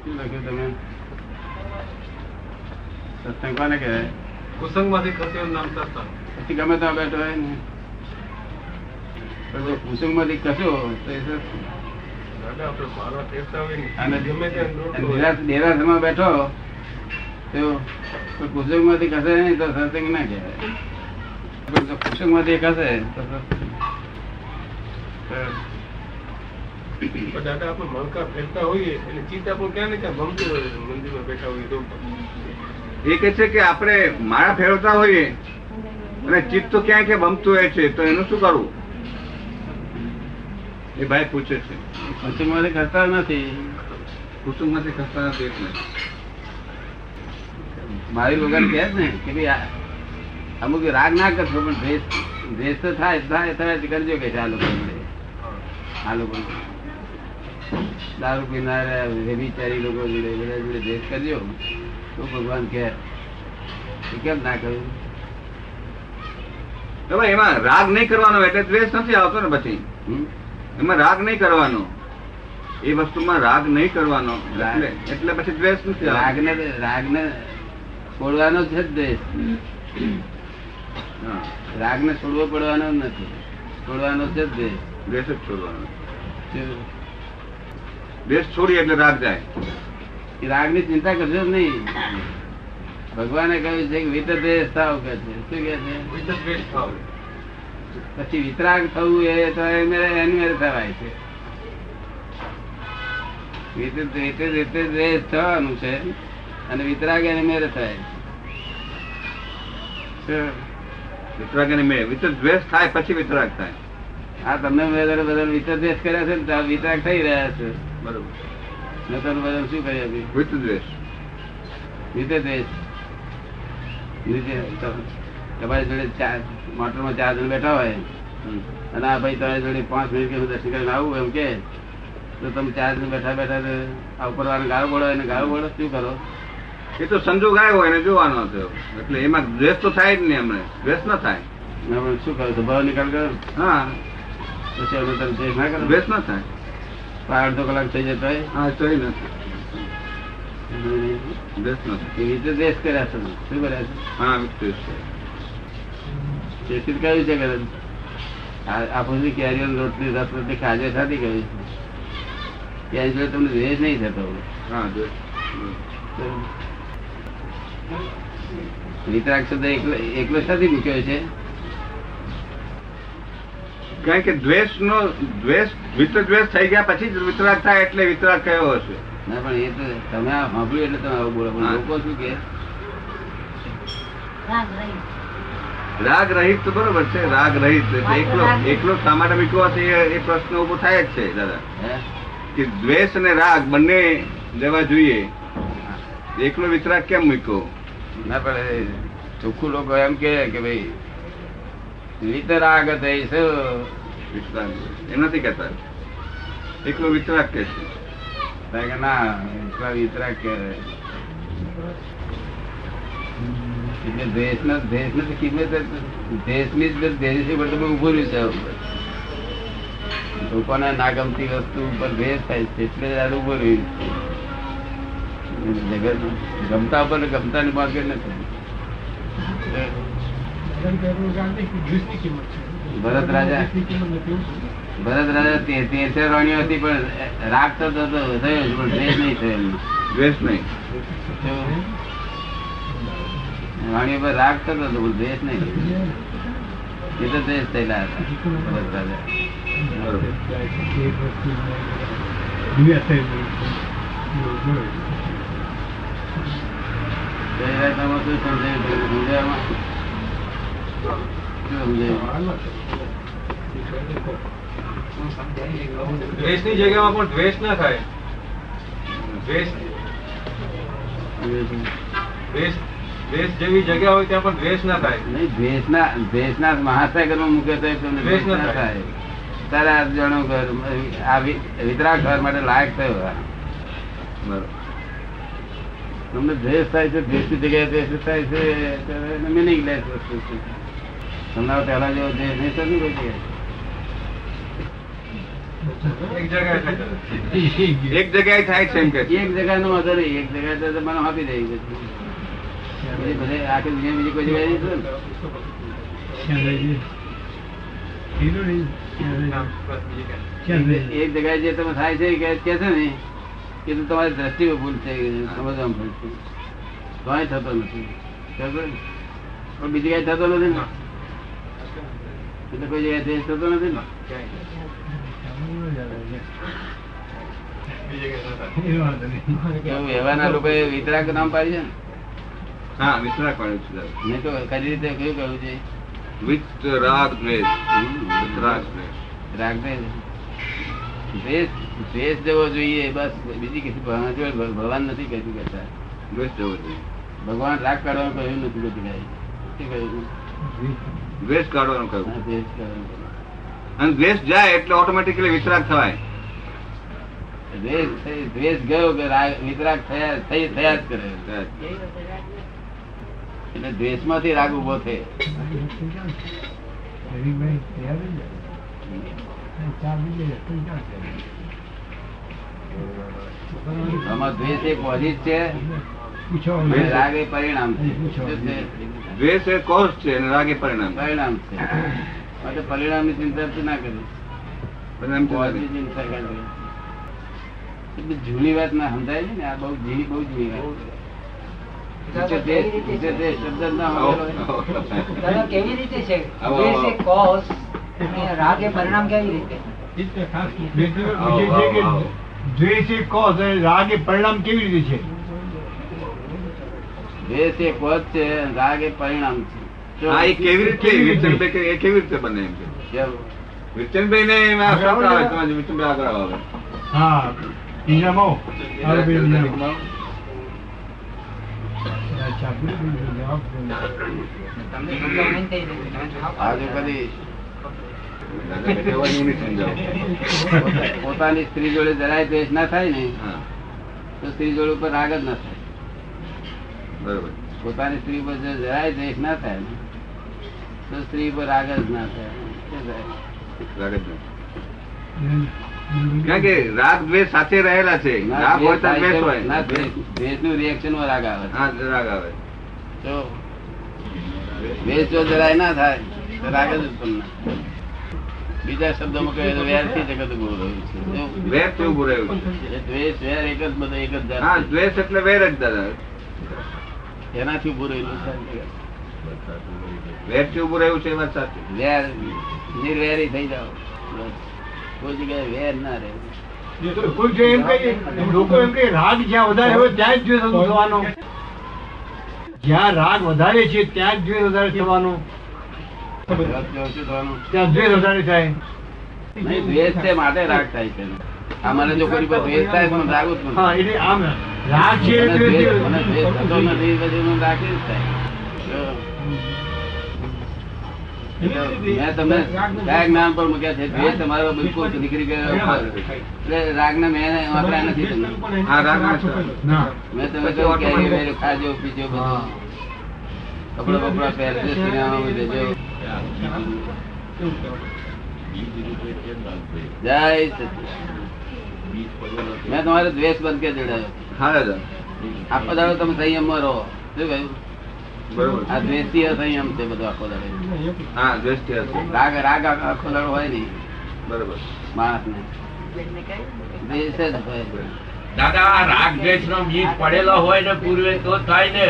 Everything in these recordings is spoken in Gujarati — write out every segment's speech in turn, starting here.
શું લખ્યું તમે? સત્સંગ કોને કહેવાય? કુસંગ માંથી ખસ્યું નામ સત્સંગ. પછી ગમે ત્યાં બેઠો હોય ને પણ જો કુસંગ માંથી કશો તો એ દાદા આપણે મારવા ટેકતા હોય ને અને ગમે ત્યાં દેરાસરમાં બેઠો તો કુસંગ માંથી કશે નહીં તો સત્સંગ ના કહેવાય. પણ જો કુસંગ માંથી કશે તો દાદા આપણે મણકા ફેરતા હોઈએ એટલે ચિત્ત આપણું ક્યાં ને ક્યાં ગમતું હોય મંદિરમાં બેઠા હોઈએ તો એ કે છે કે આપણે માળા ફેરવતા હોઈએ અને ચિત્ત તો ક્યાંય કે બમતું હોય છે તો એનું શું કરવું? એ ભાઈ પૂછે છે. કુસંગ માંથી ખસતા નથી. કુસુમ માંથી ખસતા નથી એટલે મારી લોકોને કહે ને કે ભાઈ અમુક રાગ ના કરશો પણ દ્વેષ તો થાય કરજો કે આ લોકો દારૂ પીનાર વ્યભિચારી લોકો જોડે બધા જોડે દ્વેષ કરજો તો ભગવાન કહે કેમ ના કહ્યું? હવે એમાં રાગ નહીં કરવાનો એટલે દ્વેષ નથી આવતો ને. પછી એમાં રાગ નહીં કરવાનો, એ વસ્તુમાં રાગ નહીં કરવાનો એટલે પછી દ્વેષ નથી આવતો. રાગને છોડવાનો છે જ દ્વેષ. રાગને છોડવો પડવાનો નથી, છોડવાનો છે જ દ્વેષ. દ્વેષ જ છોડવાનો. દ્વેષ છોડી એટલે રાગ જાય. એ રાગની ચિંતા કરશો જ નહીં. ભગવાને કહ્યું છે કે વિત દ્વેષ થાવ કે છે. શું કે છે? વિત દ્વેષ થાવ. પછી વિતરાગ થવું એ તો એની મેરે થવાય છે. દ્વેષ થવાનું છે અને વિતરાગ એની મેરે થાય. વિતરાગ એની મેરે વિત દ્વેષ થાય પછી વિતરાગ થાય. હા, તમને બધા વિત દ્વેષ કર્યા છે ને વિતરાગ થઈ રહ્યા છે. બરોબર. મેં તમને બધા શું કરી આપ્યું? વિત દ્વેષ. વિત દ્વેષ. તમારી જોડે મોટરમાં 4 જણ બેઠા હોય અને આ ભાઈ તમારી જોડે 5 મિનિટ કે દર્શન કરીને આવું એમ કે તો તમે 4 જણ બેઠા આ ઉપર વાળા ગાળો બોલો એને ગાળો બોલો શું કરો? એ તો સંજોગ આવ્યો એને જોવાનો હતો એટલે એમાં દ્વેષ તો થાય જ નહીં. અમને દ્વેષ ના થાય. શું કરો? સ્વભાવ નિકાલ કરો. હા, પછી અમે તમે દ્વેષ ના કરો. દ્વેષ ના થાય. અડધો કલાક થઈ જતો હોય. હા, તો નથી દ્વેષ નથી. એ રીતે દ્વેષ કર્યા છે. શું કર્યા છે? હા, દ્વેષ છે. તેથી કહ્યું છે કે આપણું કેરીઓ રોટલી રસ રોટલી ખાજે થતી કહ્યું છે ત્યાં જોડે તમને દ્વેષ નહીં થતો. હા, દ્વેષ. વિતરાગ શબ્દ એકલો શાથી મૂક્યો છે? કારણ કે દ્વેષ નો દ્વેષ વિત દ્વેષ થઈ ગયા પછી જ વિતરાગ થાય એટલે વિતરાગ કયો હશે. ના, પણ એ તો તમે આ સાંભળ્યું એટલે તમે આવું બોલો. પણ લોકો શું કે રાગ રહિત તો બરોબર છે. રાગ રહિત એકલો શા માટે મૂક્યો હશે એ પ્રશ્ન ઉભો થાય જ છે દાદા. કે દ્વેષ અને રાગ બંને લેવા જોઈએ. એકલો વિતરાગ કેમ મૂક્યો? ના, પણ ચોખ્ખું લોકો એમ કે ભાઈ વિતરાગ થઈ વિતરાગ એ નથી કહેતા. એકલો વિતરાગ કે છે. ના, એકલા વિતરાગ કહેવાય. એટલે દ્વેષ નથી કિંમત. દ્વેષની જ દ્વેષી બધું ઉભું રહ્યું છે. લોકોને ના ગમતી વસ્તુ ઉપર દ્વેષ થાય છે એટલે ઉભું રહ્યું છે. જગત ગમતા ઉપર ગમતા ની માર્કેટ નથી. ભરત રાજા 13 રાણીઓ હતી પણ રાગ થતો થયો પણ દ્વેષ નહીં થયો. દ્વેષ નહીં. વાણી પર રાગ થતો હતો પણ દ્વેષ નહીં. એ તો દ્વેષ થયેલા હતા ભરત રાજા. દ્વેષની જગ્યામાં પણ દ્વેષ ના થાય. દ્વેષ જેવી જગ્યા હોય ત્યાં પણ દ્વેષ ના થાય. નહીં, દ્વેષના મહાસાગર માં મૂકે તો તમને દ્વેષ ના થાય. તારે આ જણો ઘર આ વિતરાગ ઘર માટે લાયક થયો. બરોબર. તમને દ્વેષ થાય છે, દ્વેષની જગ્યાએ દ્વેષ થાય છે મિનિંગલેસ વસ્તુ છે. તમને પહેલા જેવો દ્વેષ નહીં થતું કોઈ એક જગ્યાએ થાય છે. એક જગ્યાએ થાય છે એમ કે છે. એક જગ્યા નો વાંધો નહીં, એક જગ્યાએ તો મને આપી દે બધે આખી દુનિયા બીજી કોઈ જગ્યાએ નહીં થયું ને. એક જગ્યાએ જે તમે થાય છે કે છે ને કે તો તમારી દ્રષ્ટિમાં ભૂલ છે, સમજવામાં ભૂલ છે, તોય થતો નથી. બરાબર? પણ બીજી જગ્યાએ થતો નથી ને, એટલે કોઈ જગ્યાએ દ્વેષ થતો નથી ને. એવું વ્યવહારના લોકોએ વિતરાગ નામ પાડ્યું છે હા વિતરાગ પાડ્યું છે ને. મેં તો કઈ રીતે કયું કહ્યું છે? વિતરાગ દ્વેષ. વિતરાગ દ્વેષ. રાગ દ્વેષ જવો જોઈએ બસ, બીજી કઈ ભગવાન નથી કશું કહેતા. દ્વેષ જવો જોઈએ. ભગવાન રાગ કાઢવાનું કહ્યું નથી બધું કઈ. શું કહ્યું? દ્વેષ કાઢવાનું કહ્યું. હા, દ્વેષ કાઢવાનું કહ્યું. અને દ્વેષ જાય એટલે ઓટોમેટિકલી વિતરાગ થવાય. દ્વેષ ગયો કે વિતરાગ થયા જ કરે. એટલે દ્વેષ માંથી રાગ ઉભો થાય. આમાં દ્વેષ એ કોઝિસ છે, રાગ એ પરિણામ છે. દ્વેષ એ કોઝ છે અને રાગ એ પરિણામ. પરિણામ છે માટે પરિણામ ની ચિંતા ના કરી, પરિણામ કોઝની ચિંતા કરવી. એટલે જૂની વાત ના સમજાય છે ને, આ બહુ જૂની વાત છે. શબ્દ ના હોય કેવી રીતે છે? દ્વેષ એ cause અને રાગ એ પરિણામ કેવી રીતે? દ્વેષ એ કોઝ અને રાગ એ પરિણામ કેવી રીતે છે? દ્વેષ એ કોઝ છે, રાગ એ પરિણામ છે. હા, એ કેવી રીતે વિચનભાઈ કે એ કેવી રીતે બને એમ કે કેમ? વિચનભાઈ ને એમાં શંકા આવે, તમારે વિચનભાઈ આગળ આવે. હા ઇન્દ્રમો આજે કદી દાદા બેઠા હોય એવું નહીં સમજાવું. પોતાની સ્ત્રી જોડે જરાય દ્વેષ ના થાય ને હા તો સ્ત્રી જોડે ઉપર રાગ જ ના થાય. બરોબર. પોતાની સ્ત્રી પર જો જરાય દ્વેષ ના થાય ને તો સ્ત્રી પર રાગ જ ના થાય. શું થાય? રાગ જ નથી. કારણ કે રાગ દ્વેષ સાથે રહેલા છે. રાગ હોય તો દ્વેષ હોય. દ્વેષ નું રિએક્શન માં રાગ આવે. હા રાગ આવે. જો દ્વેષ જો જરાય ના થાય તો રાગ જ ઉત્પન્ન ના થાય. બીજા શબ્દોમાં કહે તો વેરથી જગત ઉભું રહ્યું છે. વેર થી ઉભું રહ્યું છે. એ દ્વેષ વેર એક જ બધો એક જ હા જાત. દ્વેષ એટલે વેર જ દાદા. એનાથી ઉભું રહેલું છે. વેર થી ઉભું રહ્યું છે એ વાત સાચી. વેર નિર્વેરી થઈ જાઓ. કોઈ જગ્યાએ વેર ના રહે. કોઈ જો એમ કહીએ, લોકો એમ કહે રાગ જ્યાં વધારે હોય ત્યાં જ દ્વેષ થવાનો. જ્યાં રાગ વધારે છે ત્યાં જ દ્વેષ વધારે થવાનો. ઓછું થવાનું ત્યાં દ્વેષ વધારે થાય. નહીં, દ્વેષ છે માટે રાગ થાય છે. અમારે જો કોઈ પર દ્વેષ થાય તો મને રાગ ઉત્પન્ન હા થાય. એટલે આમ રાગ છે મને એટલે દ્વેષ દ્વેષ. થતો નથી પછી મને રાગ જ થાય. જો મેં તમને કયા જ્ઞાન પર મૂક્યા છે? દ્વેષ તમારો બિલકુલ નીકળી ગયો એટલે રાગ ને મેં વાપર્યા નથી તમને. હા રાગ નથી. ના મેં તમે કહ્યું કે એ વેરે ખાજો પીજો બધું કપડા બપડા પહેરજો સિનેમામાં જજો. જય સચિદાનંદ. મેં તમારે દ્વેષ બંધ કે જણાવ્યો. હા દાદા આખો દાડો તમે સંયમમાં રહો. શું કહ્યું? બરોબર. આ દ્વેષી અસંયમ છે બધો આખો દાડો. હા દ્વેષ થી હશે. રાગ આખો દાડો હોય નહીં બરોબર. માણસ ને. દ્વેષ જ હોય. દાદા આ રાગ દ્વેષ નો બીજ પડેલો હોય ને પૂર્વે તો થાય ને.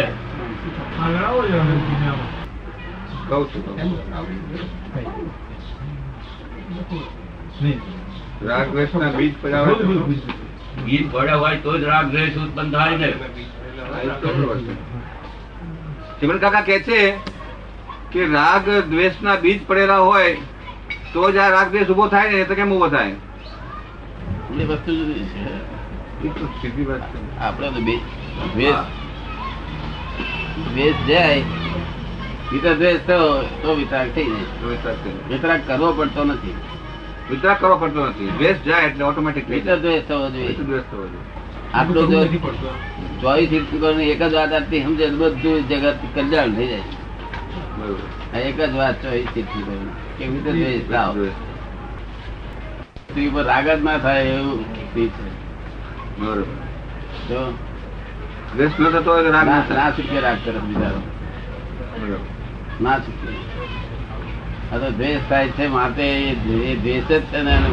કહું છું રાગ દ્વેષ ના બીજ પડાવે તો બીજ પડે હોય તો જ રાગ દ્વેષ ઉત્પન્ન થાય ને. ચિમન કાકા કે છે કે રાગ દ્વેષ ના બીજ પડેલા હોય તો જ આ રાગ દ્વેષ ઉભો થાય ને, તો કેમ ઉભો થાય? એ વસ્તુ જુદી છે. એ તો સીધી વાત છે. આપડે તો દ્વેષ જાય દ્વેષ થયો તો વિતરાગ થઈ જાય. વિતરાગ છે. વિતરાગ કરવો પડતો નથી. વિતરાગ કરવો પડતો નથી. દ્વેષ જાય એટલે ઓટોમેટિક દ્વેષ થવો જોઈએ. દ્વેષ થવો જોઈએ. આપણું જો 24 તીર્થંકરોને એક જ વાત આપતી સમજે તો બધું જગત કલ્યાણ થઈ જાય. બરોબર. આ એક જ વાત 24 તીર્થંકરોને કેવી રીતે દ્વેષ લાવો. સ્ત્રી પર રાગ જ ના થાય એવું સ્ત્રી છે. બરોબર. જો દ્વેષ ન થતો હોય તો રાગ ના ના થાય. છૂટકે રાગ કરે બિચારો, બરોબર. ના છૂટકે. આ તો દ્વેષ થાય છે માટે એ દ્વેષ જ છે ને એને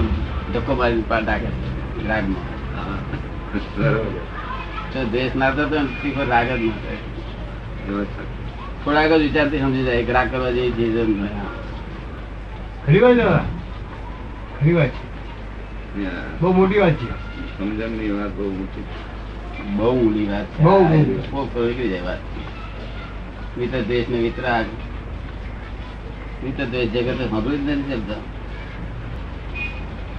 ધક્કો મારી નાખે રાગમાં. હા. બરોબર. જો દ્વેષ ના થતો ને સ્ત્રી પર રાગ જ ના થાય. વ્યવસ્થા. થોડાક જ વિચારથી સમજી જાય કે રાગ કરવા જેવી ચીજ જ નહીં. ખરી વાત છે દાદા, ખરી વાત છે, Yeah. બહુ મોટી વાત છે. સમજણની વાત બહુ ઊંચી. બહુ ઊંડી વાત છે. બહુ ઊંડી. બહુ નીકળી જાય વાત. વિતર દ્વેષ ને વિતરાગ, વિતર દ્વેષ જગત સાંભળી જ નથી ચાલતા.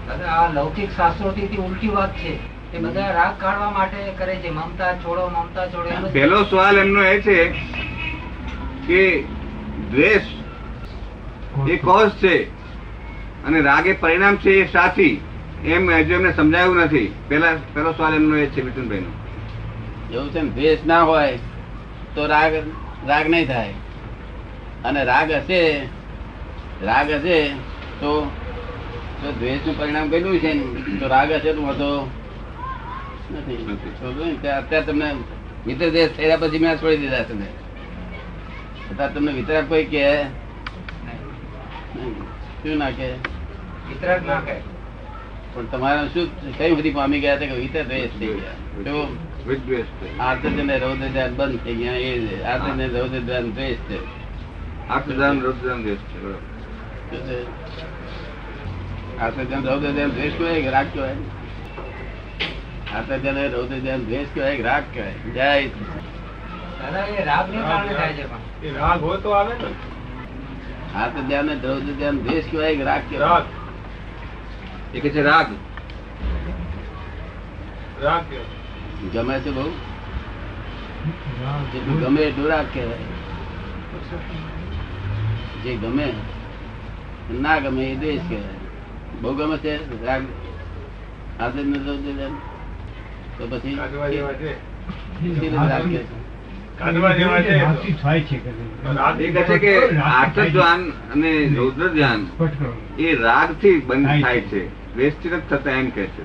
દાદા આ લૌકિક શાસ્ત્રોથી ઉલટી વાત છે એ બધા રાગ કાઢવા માટે કરે છે, મમતા છોડો મમતા છોડો એમ જ. પહેલો સવાલ એમનો એ છે કે દ્વેષ એ કોઝ છે અને રાગ એ પરિણામ છે, એ સાથી. એમ હજુ એમને સમજાયું નથી. પહેલો સવાલ એમનો એ છે વિપિનભાઈ નો. એવું છે ને, દ્વેષ ના હોય તો રાગ નહીં થાય, અને રાગ હશે તો દ્વેષ નું પરિણામ કર્યું છે ને, તો રાગ હશે તો વાંધો નથી. અત્યારે તમને મિત્ર દેશ થયા પછી મેં છોડી દીધા છે. અત્યારે તમને વિતરાગ કોઈ કે શું ના કે વિતરાગ ના કહે. પણ તમારા શું કઈ બધી પામી ગયા છે કે વિતર દ્વેષ થઈ ગયા. તો વિદ્વેષ છે. આર્તજન રૌદ્ર ધ્યાન બંધ થઈ ગયા. એ આર્તજન રૌદ્ર ધ્યાન દ્વેષ છે. આત્મદાન રૌદ્રદાન દ્વેષ છે. બરોબર. શું છે? આર્તજન રૌદ્ર ધ્યાન દ્વેષ કહેવાય કે રાગ કહેવાય? આર્તજન રૌદ્ર ધ્યાન દ્વેષ કહેવાય કે રાગ કહેવાય? જય દાદા એ રાગ ને કારણે થાય છે. પણ એ રાગ હોય તો આવે ને. આર્તજન ને રૌદ્ર ધ્યાન દ્વેષ કહેવાય કે રાગ કહેવાય? રાગ એ કે છે રાગ. રાગ કહેવાય. ગમે છે બહુ, જેટલું ગમે એટલું રાગ કહેવાય. જે ગમે ના ગમે એ દ્વેષ કહેવાય. બહુ ગમે છે રાગ આર્તજન ને રૌદ્ર ધ્યાન, તો પછી કાઢવા જેવા છે. કેવી રીતે રાગ કહેવાય? કાઢવા જેવા છે. રાગથી થાય છે કે રાગ એ કહે છે કે આર્તધ્યાન અને રૌદ્ર ધ્યાન સ્પષ્ટ કરો. એ રાગ થી બંધ થાય છે, દ્વેષ થી નથી થતા, એમ કે છે.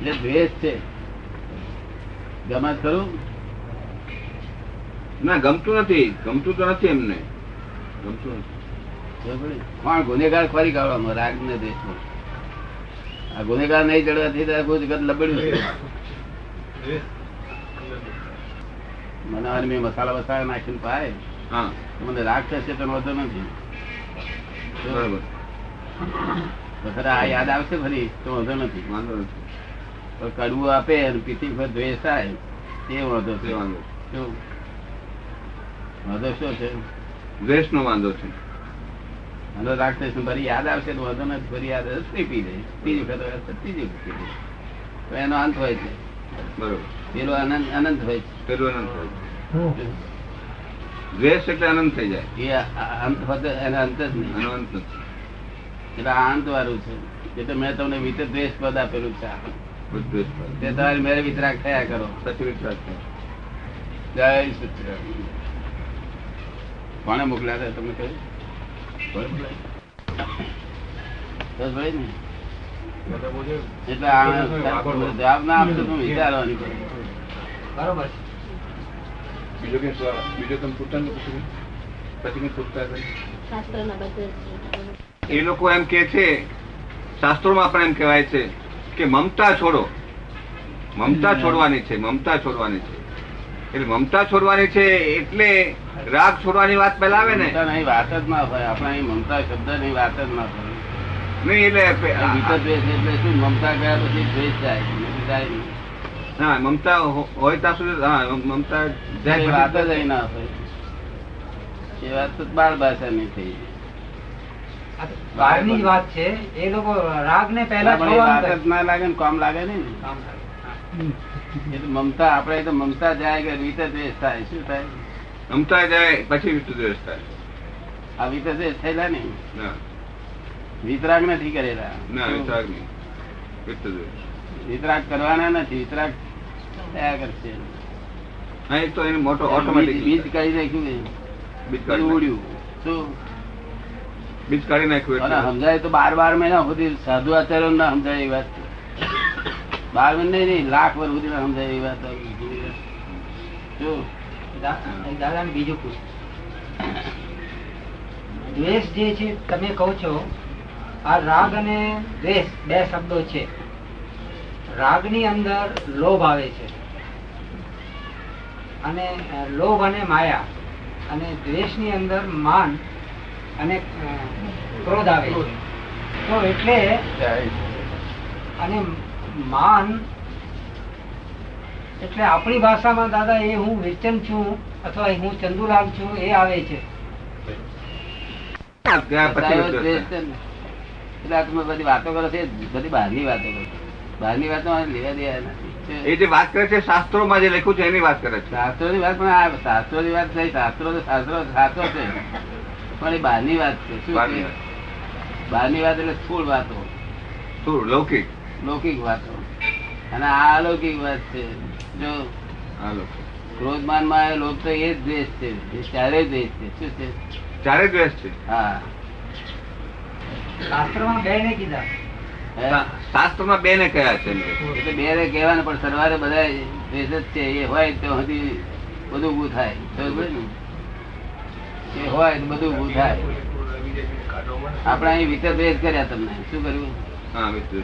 જે દ્વેષ છે ગમે ખરું? ના, ગમતું નથી. ગમતું તો નથી એમને. ગમતું નથી. કોણ ગુનેગાર ફરી કાઢવામાં રાગ ને દ્વેષ? આ ગુનેગાર નહીં ચડવાથી તો આખું જગત લબડ્યું છે. મને હવે મેં મસાલા બસાલા નાખીને પાય હા, તો મને રાગ થશે તો વાંધો નથી. બરોબર. વખત આ યાદ આવશે ફરી તો વાંધો નથી. વાંધો નથી. પણ કડવું આપે અને પીતી પર દ્વેષ થાય તે વાંધો તે છે. વાંધો. શું વાંધો શું છે? દ્વેષ નો વાંધો છે. અને રાગ થશે ફરી યાદ આવશે તો વાંધો નથી. ફરી યાદ હશે નહીં પી જાય. ત્રીજી વખત ત્રીજી વખત પી જાય. તો એનો અંત હોય છે. બરોબર. પેલો અનંત હોય છે. પેલું અનંત થાય. ઓહ. દ્વેષ એટલે અનંત થઈ જાય. એ અંત હોતો એનો અંત જ નહીં. આનો અંત નથી. એટલે આ અંત વાળું છે. એટલે મેં તમને વિતર દ્વેષ પદ આપેલું છે. બધું દ્વેષ થાય. તે તમારી મેરે વિતરાગ થયા કરો. પછી વિશ્વાસ થાય. જય સચિદાનંદ. કોને મોકલ્યા હતા તમને કહ્યું? કોને મોકલ્યા? બસ ભાઈ ને. એટલે આ જવાબ ના આપશો તો વિચારવાની કરો. બરોબર છે. બીજો કઈ સવાલ? બીજો તમે પૂછતા નથી પછી? પછી કઈ પૂછતા નથી? એ લોકો એમ કે છે, શાસ્ત્રોમાં પણ એમ કહેવાય છે કે મમતા છોડો. મમતા છોડવાની છે. મમતા છોડવાની છે. એટલે મમતા છોડવાની છે એટલે રાગ છોડવાની વાત પહેલા આવે ને? મમતા નહીં વાત જ ના હોય. આપણા અહીં મમતા શબ્દ ની વાત જ ના હોય. નહીં એટલે વિતર દ્વેષ એટલે શું? મમતા ગયા પછી દ્વેષ જાય. નથી જાય નહીં. હા, મમતા હોય ત્યાં સુધી. હા, મમતા એ જાય વાત જ પછી. અહીં ના હોય. એ વાત તો બાળ ભાષા ની થઈ. આ તો બહારની જ વાત છે. એ લોકો રાગ ને પહેલા પણ એ છોડવાનું વાત કહે. જ ના લાગે ને કામ લાગે ને. કામ થાય. એ તો મમતા આપણે તો મમતા જાય કે વિતર દ્વેષ થાય. શું થાય? મમતા જાય પછી વિદ્વેષ થાય. આ વિતર દ્વેષ થયેલા ને ના, વિતરાગ નથી કરેલા. ના, વિતરાગ નહીં. વિદ્વેષ. વિતરાગ કરવાના નથી. વિતરાગ થયા કરશે. હા, એ તો એને મોટો બીજ ઓટોમેટિક કરી નાખ્યું ને. બીજ એ કાઢી ઉડ્યું. શું બીજ કાઢી નાખ્યું અને એટલે. સમજાય તો 12 મહિના સુધી સાધુ આચાર્ય ના સમજાય એ વાત. 12 મહિના નહીં, લાખ વર્ષ સુધી ના સમજાય એ વાત. શું દાદા ને બીજું પૂછ, દ્વેષ જે છે તમે કહો છો, આ રાગ અને દ્વેષ બે શબ્દો છે. રાગ ની અંદર લોભ આવે છે, અને લોભ અને માયા, અને દ્વેષ ની અંદર માન અને ક્રોધ આવે છે. તો એટલે અને માન એટલે આપણી ભાષામાં દાદા એ હું વિચન છું અથવા હું ચંદુલાલ છું એ આવે છે. ત્યાં પછી દ્વેષ છે ને. એટલે આ તમે બધી વાતો કરો છો, બધી બહારની વાતો કરો. બહારની વાતો લેવા દેવા નથી. એ જે વાત કરે છે શાસ્ત્રોમાં જે લખ્યું છે એની વાત કરે છે. શાસ્ત્રોની વાત પણ આ શાસ્ત્રોની વાત થઈ. શાસ્ત્રો તો શાસ્ત્રો સાચો છે, પણ એ બહારની વાત છે. શું બહારની છે? વાત. બહારની વાત એટલે સ્થૂળ વાતો, શું લૌકિક? લૌકિક વાતો, અને આ અલૌકિક વાત છે. જો હા, લૌકિક. ક્રોધમાન માં લોભ તો એ જ દ્વેષ છે, એ ચારે દ્વેષ છે. શું છે? ચારે દ્વેષ છે. હા. શાસ્ત્રમાં બે ને કીધા, હે? શાસ્ત્રમાં બે ને કયા છે એમ કે. એટલે બે રે કહેવાના, પણ સરવારે બધા દ્વેષ જ છે. એ હોય તો હજી બધું ઊભું થાય. બરોબર ને? એ હોય તો બધું ઊભું થાય. આપણે અહીં વિતર દ્વેષ કર્યા. તમને શું કર્યું? હા, વિતર.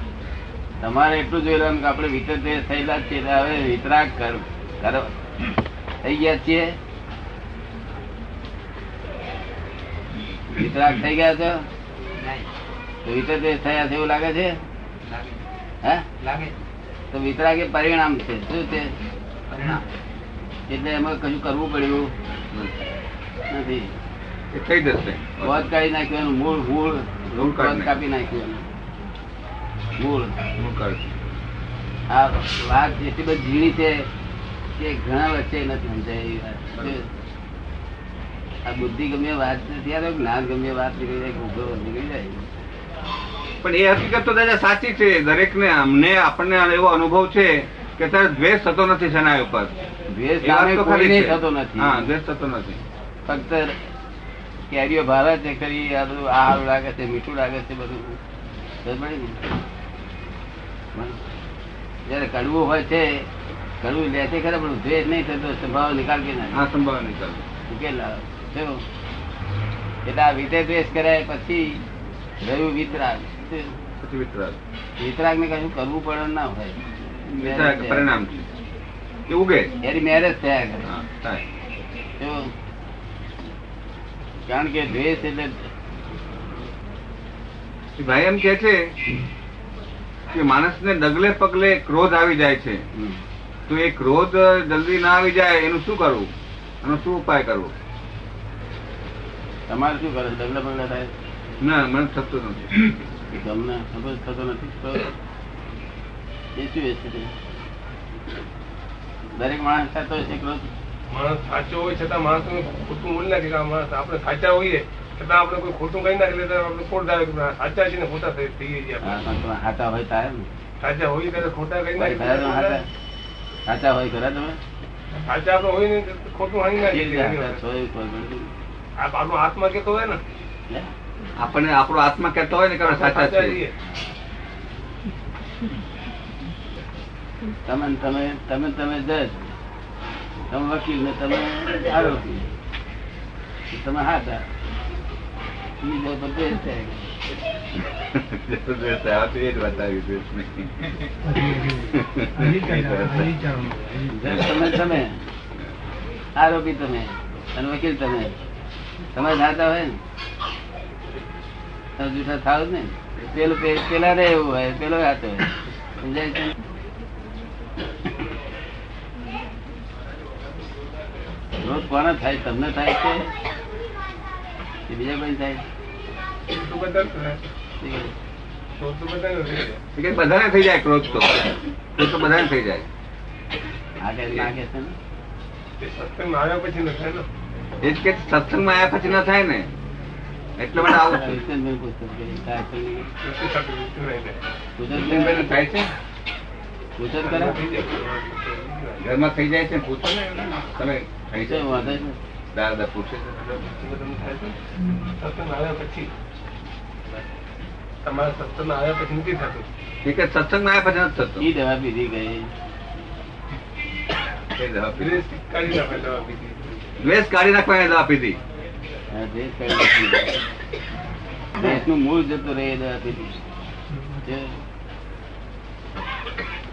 તમારે એટલું જોઈ લેવાનું કે આપણે વિતર દ્વેષ થયેલા જ છે, એટલે હવે વિતરાગ કરો થઈ ગયા છીએ. વિતરાગ થઈ ગયા છો તો વિતર દ્વેષ થયા છે એવું લાગે છે? હે? લાગે તો વિતરાગ એ પરિણામ છે. શું છે? પરિણામ. એટલે એમાં કશું કરવું પડ્યું નથી. એ થઈ જશે. વધ કાઢી નાખ્યું, મૂળ મૂળ મૂળ કાઢી વધ કાપી નાખ્યું. મૂળ હું કરું. આ વાત એટલી બધી ઝીણી છે કે ઘણા વચ્ચે નથી સમજાય એવી વાત. આ બુદ્ધિ ગમે વાત નથી, આ જ્ઞાન ગમે વાત નીકળી જાય, ઉભો નીકળી જાય. પણ એ હકીકત તો દાદા સાચી છે. દરેક ને અમને આપણને એવો અનુભવ છે કે તારે દ્વેષ થતો નથી શેના ઉપર. દ્વેષ એ વાત સામે તો કોઈ ખરી નહીં છે. થતો નથી. હા, દ્વેષ થતો નથી. ફક્ત કેરીઓ ભાવે છે ખરી, આ બધું આ સારું લાગે છે, મીઠું લાગે છે, બધું સમજ પડી ને? જયારે કડવું હોય છે, કડવું લે છે ખરા, પણ દ્વેષ નહીં થતો, સ્વભાવ નિકાલ કે ના હા, સંભાવ નિકાલ. ઉકેલ આવે. શું? એટલે આ વિતે દ્વેષ કરાય પછી રહ્યું વિતરાગ. શું? પછી વિતરાગ. વિતરાગ ને કશું કરવું પડે ના હોય. વિતરાગ પરિણામ છે. એ ઉગે. એની મેરેજ થયા કરે. હા, થાય. શું? કારણ કે દ્વેષ એટલે ભાઈ એમ કે છે કે માણસને ડગલે પગલે ક્રોધ આવી જાય છે, તો એ ક્રોધ જલ્દી ના આવી જાય એનું શું કરવું? એનો શું ઉપાય કરવો? તમારે શું કરે? ડગલા પગલા થાય ના, મને થતું નથી. કે તમને ખબર થતો નથી તો એ શું એ છે? દરેક માણસ થતો હશે ક્રોધ. માણસ સાચો હોય છતાં માણસ ખોટું બોલી નાખે કે આ માણસ આપણે સાચા હોઈએ છતાં આપણે કોઈ ખોટું કઈ નાખે એટલે આપણે ખોટ આવે કે સાચા છે ને ખોટા થઈ જઈએ હા, આપણે. પણ તમે સાચા હોય થાય ને? સાચા હોઈએ ત્યારે ખોટા કઈ ખરા તમે સાચા? નાખે. સાચા હોય ખરા તમે? સાચા આપણે હોય ને તો ખોટું હાઈ કેવી રીતે સાચા નાખીએ. છો એ ખબર પડતી? આપણો આત્મા કેતો હોય ને હે? આપણને આપણો આત્મા કહેતો હોય ને કે આપણે સાચા છે. છીએ. તમે ને તમે તમે તમે જજ, તમે વકીલ ને તમે આરોપી, તમે હાથા બીજો બધે જ થાય. જબરદસ્ત આ તો એ જ બતાવ્યું દ્વેષને. તમે તમે આરોપી તમે અને વકીલ તમે જાતા હોય ને તમે જૂઠા થાવ જ ને. પેલું પેલા રે એવું હોય, પેલો હાથો હોય. સમજાય છે? રોજ કોને થાય? તમને થાય છે કે બીજા કોઈ થાય? ખોટું બધાને થાય. ખોટું બધાને થઈ જાય. એ કે બધાને થઈ જાય ક્રોધ તો. ક્રોધ તો બધાને થઈ જાય. આ કે ના કે છે ને? એ સત્સંગમાં આવ્યા પછી ન થાય ને. એ જ કે સત્સંગમાં આવ્યા પછી ન થાય ને, એટલે મને આવું છે. વિષ્ણુભાઈ પુસ્તક કરી. થાય છે ને? નથી થતું, નથી થાય. પુસ્તક વિષ્ણુભાઈને થાય છે? પુસ્તક કરે? થઈ જાય. ઘરમાં થઈ જાય છે? પૂછો ને એમને. તમે થઈ છે જાય? વાંધો છે? દાદા પૂછે છે. બધાને થાય છે. સત્સંગ આવ્યા પછી તમારા સત્સંગ આવ્યા પછી નથી થતું. એ કે સત્સંગમાં આવ્યા પછી નથી થતું. ઈ દવા પીધી ગઈ. એ દવા પીધી. દ્વેષ કાઢી નાખે દવા પીધી. દ્વેષ કાઢી નાખવાની દવા પીધી. હા, દ્વેષ કરી નાખી. દ્વેષનું મૂળ જતું રહે એ દવા પીધી. જે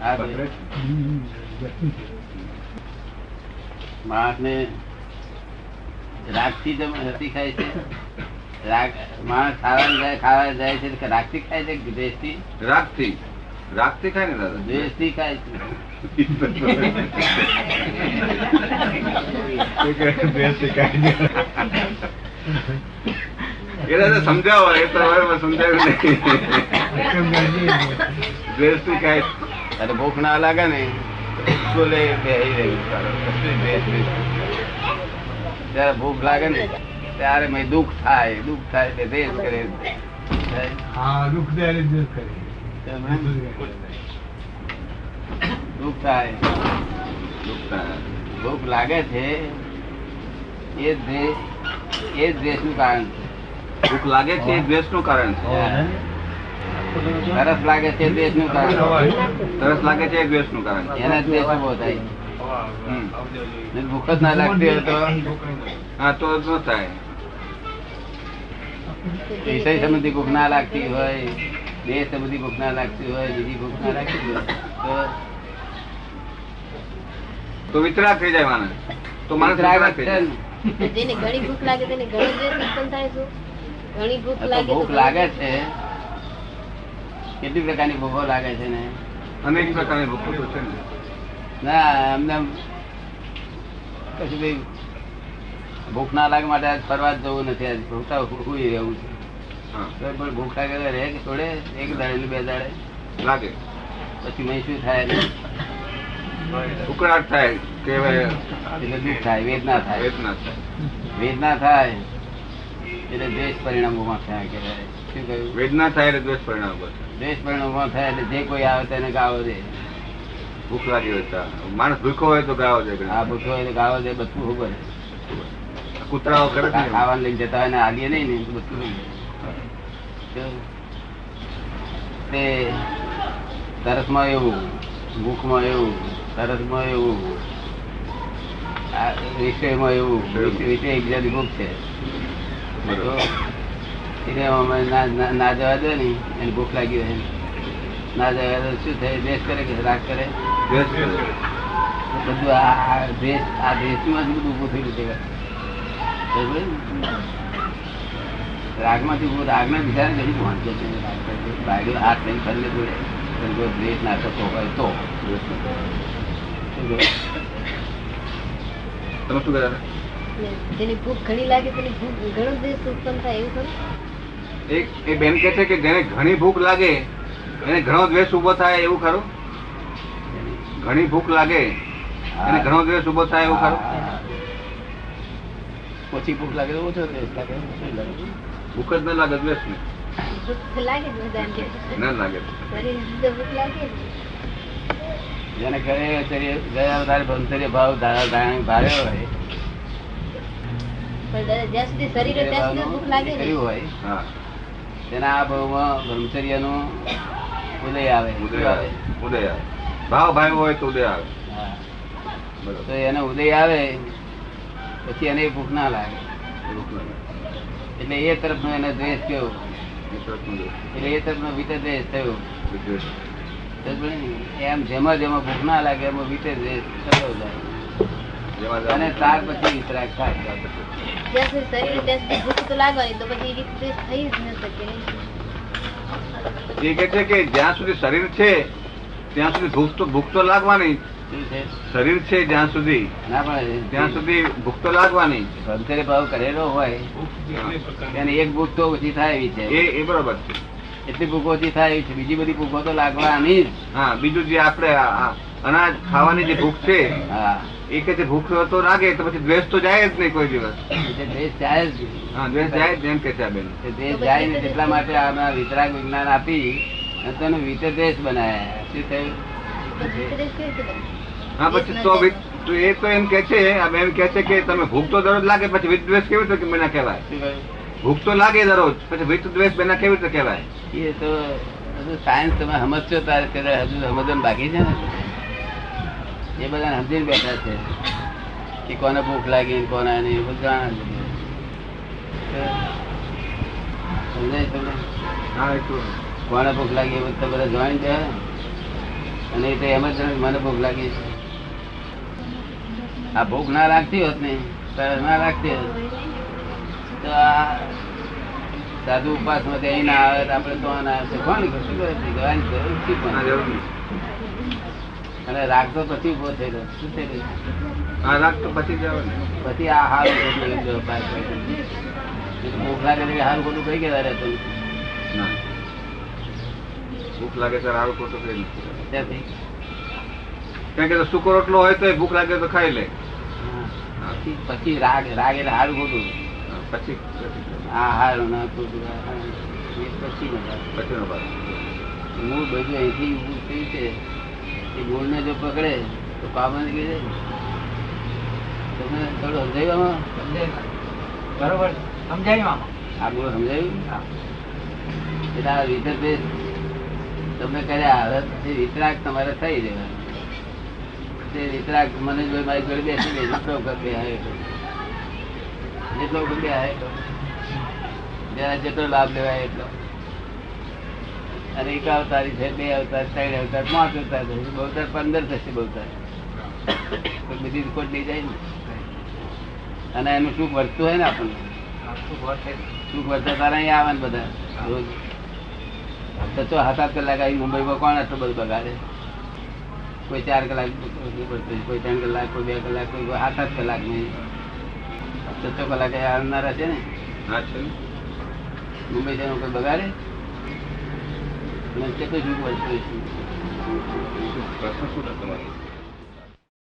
આ માણસને રાગથી હતી ખાય છે. રાગ માણસ ખાવા જાય છે રાગથી ખાય છે કે દ્વેષથી? રાગથી ખાય ને દાદા. દ્વેષથી ખાય છે. એ દાદા સમજાવો. એ તો હવે સમજાવ્યું નહીં. દ્વેષથી ખાય. અને ભૂખ ના લાગે ને બોલે બેહી રહ્યું. જયારે ભૂખ લાગે ને ત્યારે મેં દુઃખ થાય એટલે દ્વેષ કરે. દુઃખ થાય. ભૂખ લાગે છે એ દ્વેષ નું કારણ છે. ભૂખ લાગે છે એ દ્વેષ નું કારણ છે. તરસ લાગે છે દ્વેષ નું કારણ. તરસ લાગે છે એ દ્વેષ નું કારણ છે. એના દ્વેષ ઉભો થાય. ભૂખ જ ના લાગતી હોય તો હા તો ન થાય. વિષય સંબંધી ભૂખ ના લાગતી હોય, દેહ સંબંધી ભૂખ ના લાગતી હોય, બીજી ભૂખ ના લાગતી હોય તો વિતરાગ થઈ જાય માણસ. તો માણસ વિતરાગ થઈ જાય. જેને ઘણી ભૂખ લાગે તેને ઘણો દ્વેષ ઉત્પન્ન થાય છે. ઘણી ભૂખ લાગે ભૂખ લાગે છે. કેટલી પ્રકારની ભૂખો લાગે છે ને? અનેક પ્રકારની ભૂખો તો છે ને. ના અમને કશું ભાઈ ભૂખ ના લાગે માટે આજ ફરવા જ જવું નથી. આજ ભૂખતા હુઈ રહેવું છે. તો પણ ભૂખ લાગે તો રહે કે થોડે એક દાડે બે દાડે લાગે પછી મેં શું થાય? ઉકળાટ થાય કે એટલે દુઃખ થાય, વેદના થાય. વેદના થાય. વેદના થાય એટલે દ્વેષ પરિણામોમાં થયા કહેવાય. શું કહ્યું? વેદના થાય એટલે દ્વેષ પરિણામ બસ. દ્વેષ પરિણામોમાં થાય એટલે જે કોઈ આવે તેને ગાવો દે. ભૂખ લાગી હોય તો માણસ ભૂખો હોય તો ગાવો દે. આ ભૂખો હોય તો ગાવો દે. બધું ખબર કૂતરાઓ કરે છે. ખાવાનું લઈને જતા હોય ને આલીએ નહીં ને બધું લઈ જાય. તે તરસમાં એવું, ભૂખમાં એવું, તરસમાં એવું, વિષયમાં એવું. વિષય એકબીજાની ભૂખ છે. એને અમે ના જવા દે ને એને ભૂખ લાગી હોય ના જવા દે શું થાય? દ્વેષ કરે કે રાગ કરે? બધું આ દેશમાં જ બધું ઉભું થયેલું છે. રાગમાંથી રાગના વિચારે કઈ પહોંચે છે. હાથ લઈને ફરી જોડે દ્વેષ ના થતો હોય તો તમે શું કરે? જેની ભૂખ ઘણી લાગે તેની ભૂખ ઘણો દ્વેષ ઉત્પન્ન થાય એવું ખરું? એ બેન કે છે કે જેને ઘણી ભૂખ લાગે એને ઘણો દ્વેષ ઉભો થાય એવું ખરું? ઘણી ભૂખ લાગે એને ઘણો દ્વેષ ઉભો થાય એવું ખરું? ઓછી ભૂખ લાગે તો ઓછો દ્વેષ લાગે. ભૂખ જ ન લાગે દ્વેષ ને ભૂખ લાગે જ બધાને. ન લાગે. શરીર ભૂખ લાગે જ. જેને ઘરે ગયા વધારે ભંતરીય ભાવ ભાર્યો હોય પણ જ્યાં સુધી શરીર હોય ત્યાં સુધી ભૂખ લાગે ને. કર્યું હોય હા તેના આ ભાવમાં બ્રહ્મચર્યનો ઉદય આવે. ઉદય આવે. ઉદય આવે. ભાવ ભાવ હોય તો ઉદય આવે. હા. બરોબર. તો એને ઉદય આવે પછી એને ભૂખ ના લાગે. એટલે એ તરફનો એને દ્વેષ કેવો? એટલે એ તરફનો વિતર દ્વેષ થયો. એમ જેમાં જેમાં ભૂખ ના લાગે એમાં વિતર દ્વેષ થતો જાય અને ત્યાર પછી વિતરાગ થાય. જ્યાં સુધી શરીર ત્યાં સુધી ભૂખ તો લાગવાની તો પછી એ દ્વેષ થઈ જ ન શકે. એ કે છે કે જ્યાં સુધી શરીર છે ત્યાં સુધી ભૂખ તો લાગવાની. શું છે? શરીર છે જ્યાં સુધી ના પણ ત્યાં સુધી ભૂખ તો લાગવાની. ભંતરે ભાવ કરેલો હોય એને એક ભૂખ તો ઓછી થાય એવી છે. એ બરોબર છે. એટલી ભૂખ ઓછી થાય એવી છે. બીજી બધી ભૂખો તો લાગવાની જ. હા બીજું જે આપણે અનાજ ખાવાની જે ભૂખ છે હા એ કે છે ભૂખ તો લાગે તો પછી દ્વેષ તો જાય જ નહીં કોઈ દિવસ. એટલે દ્વેષ જાય જ. હા દ્વેષ જાય જ એમ કે છે આ બેન. દ્વેષ જાય ને એટલા માટે આ વિતરાગ વિજ્ઞાન આપી અને તેનો વિતર દ્વેષ બનાયા. શું થયું? હા પછી તો એ તો એમ કે છે આ બેન કે છે કે તમે ભૂખ તો દરરોજ લાગે પછી વિદ્વેષ કેવી રીતે મને કહેવાય? શું કહ્યું? ભૂખ તો લાગે દરરોજ, પછી વિત દ્વેષ બેના કેવી રીતે કહેવાય? એ તો હજુ સાયન્સ તમે સમજશો તારે ત્યારે હજુ સમજવાનું બાકી છે ને. એ બધા સમજીને બેઠા છે કે કોને ભૂખ લાગી કોને નહીં, બધા સમજાય તમને? હા, એ તો કોને ભૂખ લાગી એ બધા બધા જોઈન છે. અને એ તો એમ જ મને ભૂખ લાગી છે. આ ભૂખ ના લાગતી હોત ને ના લાગતી હોત તો આ સાધુ ઉપાસ માં અહીં ના આવે આપડે તો ના આવે કોણ શું કરે ગવાની જરૂર શી પણ. અને રાગ તો પછી ઉભો થયેલો શું થયેલું? હા, રાગ તો પછી જ આવે ને. પછી આ હારું ભૂખ લાગે હારું ખોટું કઈ ગયા રહેતું ના, ભૂખ લાગે ત્યારે આવું ખોટું કઈ નથી. ત્યાંથી કારણ કે સૂકો રોટલો હોય તો ભૂખ લાગે તો ખાઈ લે. પછી રાગ રાગ એટલે હારું ખોટું પછી આ હારું ના ખોટું પછી પછીનો ભાગ મૂળ બધું અહીંથી ઊભું થયું છે. એ મૂળ ને જો પકડે તો પાબંદ નીકળી જાય. તમને થોડું સમજાયું? બરોબર સમજાયું આમાં. આ મૂળ સમજાયું? એટલે આ વિતર તમે કર્યા હવે પછી વિતરાગ તમારે થઈ જવાનું. તે વિતરાગ મને જો મારી જોડે બેસી જાય જેટલો વખત બે આવે જેટલો વખત બે આવે જેટલો લાભ લેવાય એટલો. અને એક અવતારી છે, 2 અવતાર, 3 અવતાર, 5 અવતાર થશે, બહુતાર 15 થશે. બહુતાર બધી કોટ લઈ જાય ને. અને એનું સુખ વર્તતું હોય ને આપણને સુખ વર્તા તારા અહીં આવે ને બધા રોજ. તો 7-8 કલાક આવી મુંબઈમાં કોણ આટલું બધું બગાડે? કોઈ 4 કલાક પડતું, કોઈ 3 કલાક, કોઈ 2 કલાક, કોઈ 7-8 કલાક નહીં 6 કલાક આવનારા છે ને. મુંબઈ જવાનું કોઈ બગાડે? કેટલું સુખ વર્તું? પ્રશ્ન શું તમારી?